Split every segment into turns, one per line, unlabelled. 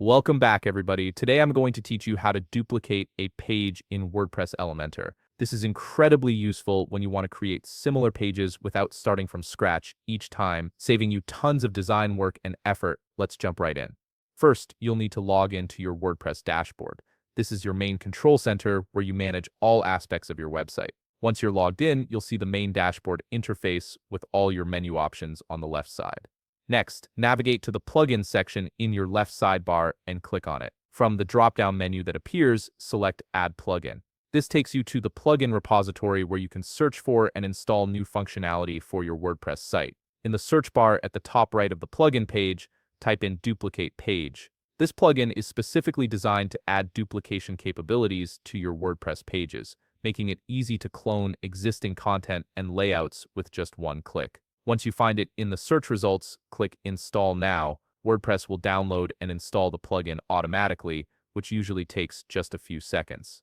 Welcome back, everybody. Today I'm going to teach you how to duplicate a page in WordPress Elementor. This is incredibly useful when you want to create similar pages without starting from scratch each time, saving you tons of design work and effort. Let's jump right in. First, you'll need to log into your WordPress dashboard. This is your main control center where you manage all aspects of your website. Once you're logged in, you'll see the main dashboard interface with all your menu options on the left side. Next, navigate to the plugin section in your left sidebar and click on it. From the drop-down menu that appears, select Add Plugin. This takes you to the plugin repository where you can search for and install new functionality for your WordPress site. In the search bar at the top right of the plugin page, type in Duplicate Page. This plugin is specifically designed to add duplication capabilities to your WordPress pages, making it easy to clone existing content and layouts with just one click. Once you find it in the search results, click Install Now. WordPress will download and install the plugin automatically, which usually takes just a few seconds.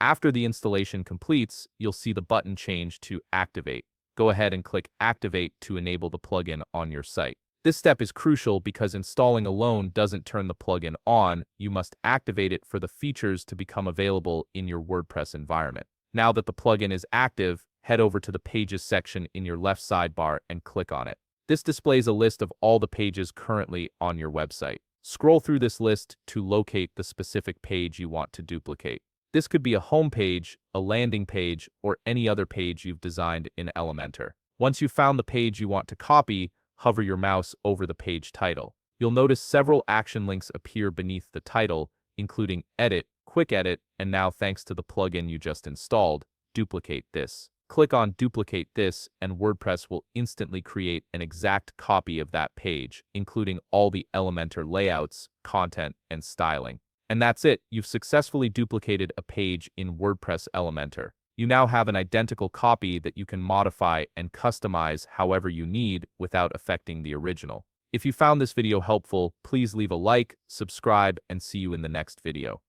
After the installation completes, you'll see the button change to Activate. Go ahead and click Activate to enable the plugin on your site. This step is crucial because installing alone doesn't turn the plugin on. You must activate it for the features to become available in your WordPress environment. Now that the plugin is active, head over to the Pages section in your left sidebar and click on it. This displays a list of all the pages currently on your website. Scroll through this list to locate the specific page you want to duplicate. This could be a home page, a landing page, or any other page you've designed in Elementor. Once you've found the page you want to copy, hover your mouse over the page title. You'll notice several action links appear beneath the title, including Edit, Quick Edit, and now thanks to the plugin you just installed, Duplicate This. Click on Duplicate This and WordPress will instantly create an exact copy of that page, including all the Elementor layouts, content, and styling. And that's it, you've successfully duplicated a page in WordPress Elementor. You now have an identical copy that you can modify and customize however you need without affecting the original. If you found this video helpful, please leave a like, subscribe, and see you in the next video.